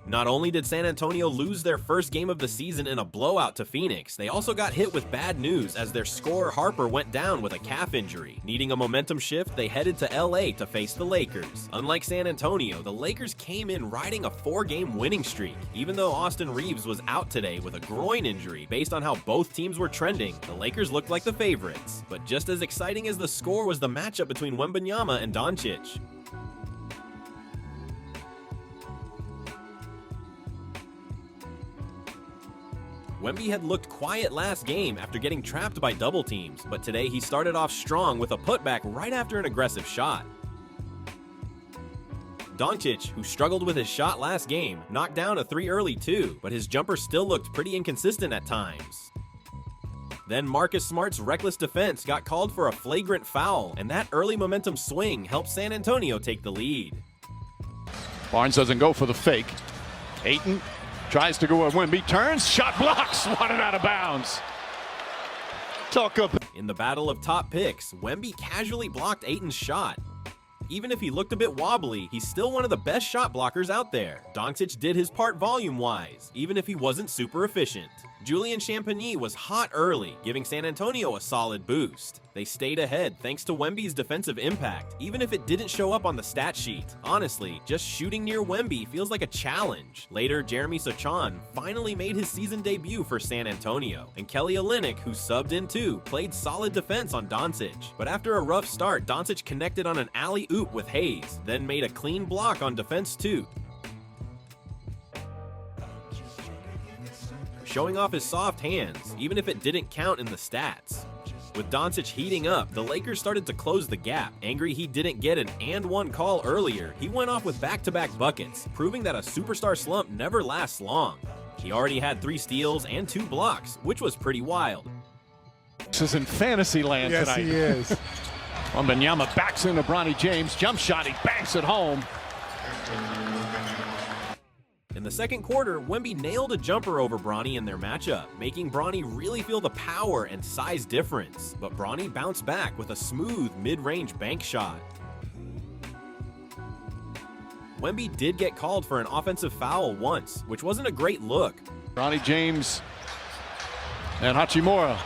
Not only did San Antonio lose their first game of the season in a blowout to Phoenix, they also got hit with bad news as their scorer Harper went down with a calf injury. Needing a momentum shift, they headed to LA to face the Lakers. Unlike San Antonio, the Lakers came in riding a 4-game winning streak. Even though Austin Reaves was out today with a groin injury, based on how both teams were trending, the Lakers looked like the favorites. But just as exciting as the score was the matchup between Wembanyama and Doncic. Wemby had looked quiet last game after getting trapped by double teams, but today he started off strong with a putback right after an aggressive shot. Doncic, who struggled with his shot last game, knocked down a 3 early too, but his jumper still looked pretty inconsistent at times. Then Marcus Smart's reckless defense got called for a flagrant foul, and that early momentum swing helped San Antonio take the lead. Barnes doesn't go for the fake. Ayton tries to go at Wemby, turns, shot blocks, wanted out of bounds. Talk up. In the battle of top picks, Wemby casually blocked Ayton's shot. Even if he looked a bit wobbly, he's still one of the best shot blockers out there. Doncic did his part volume-wise, even if he wasn't super efficient. Julian Champagnie was hot early, giving San Antonio a solid boost. They stayed ahead thanks to Wemby's defensive impact, even if it didn't show up on the stat sheet. Honestly, just shooting near Wemby feels like a challenge. Later, Jeremy Sochan finally made his season debut for San Antonio, and Kelly Olynyk, who subbed in too, played solid defense on Doncic. But after a rough start, Doncic connected on an alley-oop with Hayes, then made a clean block on defense too. Showing off his soft hands, even if it didn't count in the stats. With Doncic heating up, the Lakers started to close the gap. Angry he didn't get an and-one call earlier, he went off with back-to-back buckets, proving that a superstar slump never lasts long. He already had 3 steals and 2 blocks, which was pretty wild. This is in fantasy land tonight. Yes, he is. Wembanyama backs into Bronny James, jump shot, he banks it home. In the second quarter, Wemby nailed a jumper over Bronny in their matchup, making Bronny really feel the power and size difference. But Bronny bounced back with a smooth mid-range bank shot. Wemby did get called for an offensive foul once, which wasn't a great look. Bronny James and Hachimura.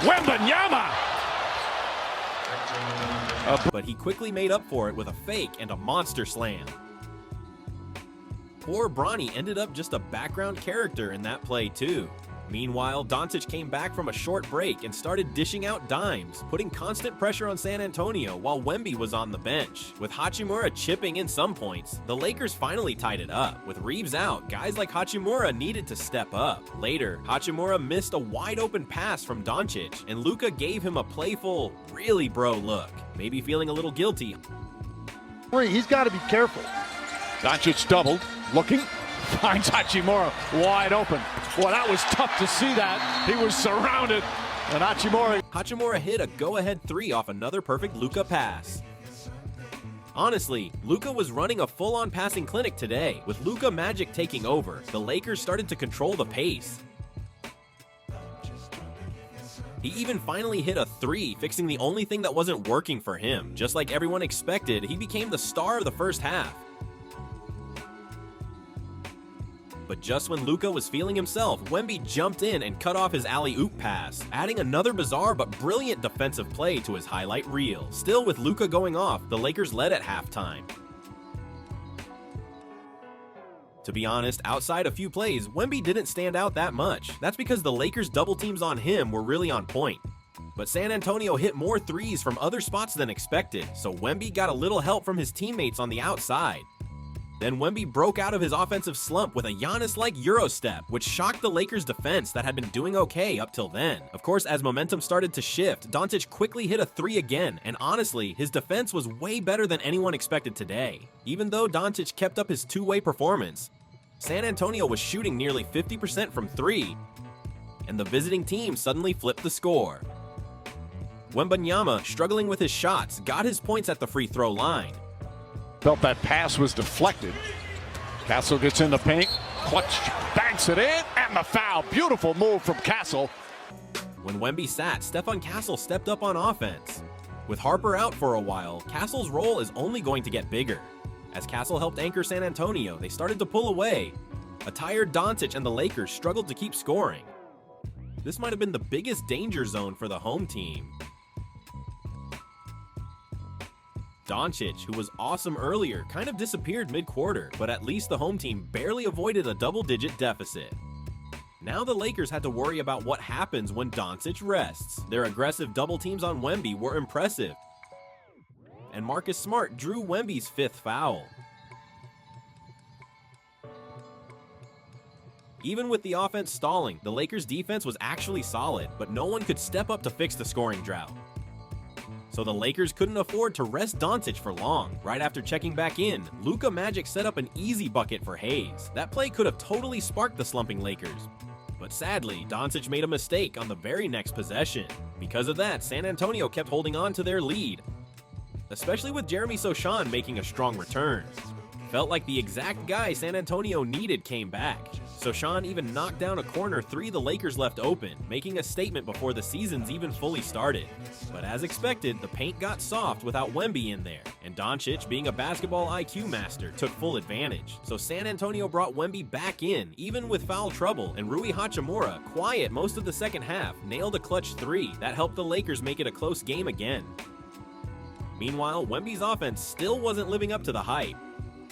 Wembanyama! But he quickly made up for it with a fake and a monster slam. Poor Bronny ended up just a background character in that play too. Meanwhile, Doncic came back from a short break and started dishing out dimes, putting constant pressure on San Antonio while Wemby was on the bench. With Hachimura chipping in some points, the Lakers finally tied it up. With Reaves out, guys like Hachimura needed to step up. Later, Hachimura missed a wide-open pass from Doncic, and Luka gave him a playful, really bro look. Maybe feeling a little guilty. He's got to be careful. Doncic doubled, looking, finds Hachimura wide open. Well, that was tough to see that. He was surrounded, and Hachimura hit a go-ahead 3 off another perfect Luka pass. Honestly, Luka was running a full-on passing clinic today. With Luka Magic taking over, the Lakers started to control the pace. He even finally hit a 3, fixing the only thing that wasn't working for him. Just like everyone expected, he became the star of the first half. But just when Luka was feeling himself, Wemby jumped in and cut off his alley-oop pass, adding another bizarre but brilliant defensive play to his highlight reel. Still, with Luka going off, the Lakers led at halftime. To be honest, outside a few plays, Wemby didn't stand out that much. That's because the Lakers' double teams on him were really on point. But San Antonio hit more threes from other spots than expected, so Wemby got a little help from his teammates on the outside. Then Wemby broke out of his offensive slump with a Giannis-like Euro step, which shocked the Lakers' defense that had been doing okay up till then. Of course, as momentum started to shift, Doncic quickly hit a 3 again, and honestly, his defense was way better than anyone expected today. Even though Doncic kept up his two-way performance, San Antonio was shooting nearly 50% from 3, and the visiting team suddenly flipped the score. Wembanyama, struggling with his shots, got his points at the free throw line. Felt that pass was deflected. Castle gets in the paint, clutch, banks it in, and the foul. Beautiful move from Castle. When Wemby sat, Stephon Castle stepped up on offense. With Harper out for a while, Castle's role is only going to get bigger. As Castle helped anchor San Antonio, they started to pull away. A tired Doncic and the Lakers struggled to keep scoring. This might have been the biggest danger zone for the home team. Doncic, who was awesome earlier, kind of disappeared mid-quarter, but at least the home team barely avoided a double-digit deficit. Now the Lakers had to worry about what happens when Doncic rests. Their aggressive double teams on Wemby were impressive, and Marcus Smart drew Wemby's 5th foul. Even with the offense stalling, the Lakers' defense was actually solid, but no one could step up to fix the scoring drought. So the Lakers couldn't afford to rest Doncic for long. Right after checking back in, Luka Magic set up an easy bucket for Hayes. That play could have totally sparked the slumping Lakers. But sadly, Doncic made a mistake on the very next possession. Because of that, San Antonio kept holding on to their lead, especially with Jeremy Sochan making a strong return. Felt like the exact guy San Antonio needed came back. Sochan even knocked down a corner 3 the Lakers left open, making a statement before the season's even fully started. But as expected, the paint got soft without Wemby in there, and Doncic, being a basketball IQ master, took full advantage. So San Antonio brought Wemby back in, even with foul trouble, and Rui Hachimura, quiet most of the second half, nailed a clutch 3 that helped the Lakers make it a close game again. Meanwhile, Wemby's offense still wasn't living up to the hype,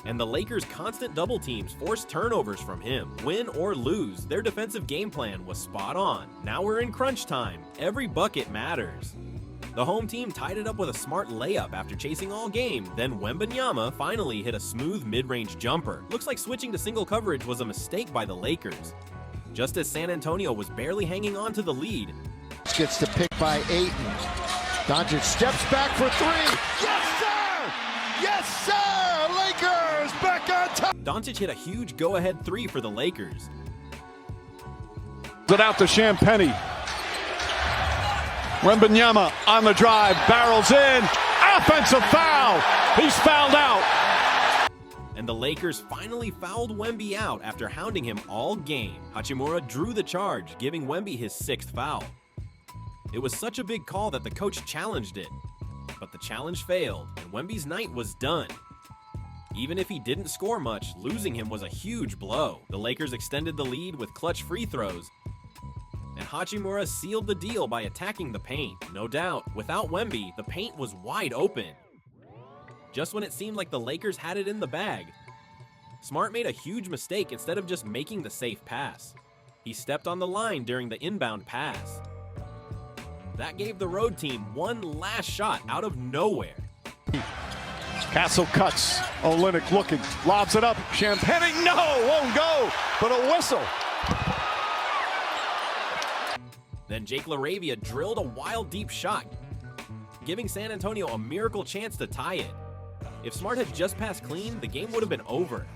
and the Lakers' constant double teams forced turnovers from him. Win or lose, their defensive game plan was spot on. Now we're in crunch time. Every bucket matters. The home team tied it up with a smart layup after chasing all game. Then Wembanyama finally hit a smooth mid-range jumper. Looks like switching to single coverage was a mistake by the Lakers. Just as San Antonio was barely hanging on to the lead, Gets to pick by Ayton. Doncic steps back for 3. Yes, sir! Yes, sir! Lakers back on top. Doncic hit a huge go-ahead 3 for the Lakers. It out to Champagnie. Wembanyama on the drive, barrels in, offensive foul. He's fouled out. And the Lakers finally fouled Wemby out after hounding him all game. Hachimura drew the charge, giving Wemby his 6th foul. It was such a big call that the coach challenged it, but the challenge failed, and Wemby's night was done. Even if he didn't score much, losing him was a huge blow. The Lakers extended the lead with clutch free throws, and Hachimura sealed the deal by attacking the paint. No doubt, without Wemby, the paint was wide open. Just when it seemed like the Lakers had it in the bag, Smart made a huge mistake instead of just making the safe pass. He stepped on the line during the inbound pass. That gave the road team one last shot out of nowhere. Castle cuts. Olynyk looking, lobs it up. Champagnie, no, won't go, but a whistle. Then Jake LaRavia drilled a wild deep shot, giving San Antonio a miracle chance to tie it. If Smart had just passed clean, the game would have been over.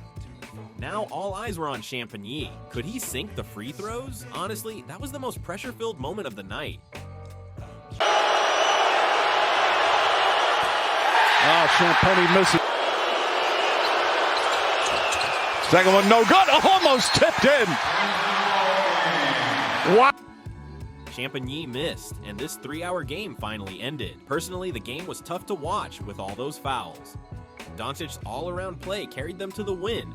Now all eyes were on Champagnie. Could he sink the free throws? Honestly, that was the most pressure-filled moment of the night. Oh, Champagnie misses. Second one, no good. Almost tipped in. Wow. Champagnie missed, and this 3-hour game finally ended. Personally, the game was tough to watch with all those fouls. Doncic's all-around play carried them to the win,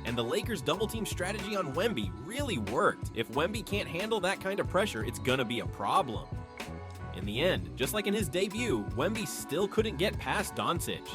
and the Lakers' double-team strategy on Wemby really worked. If Wemby can't handle that kind of pressure, it's gonna be a problem. In the end, just like in his debut, Wemby still couldn't get past Doncic.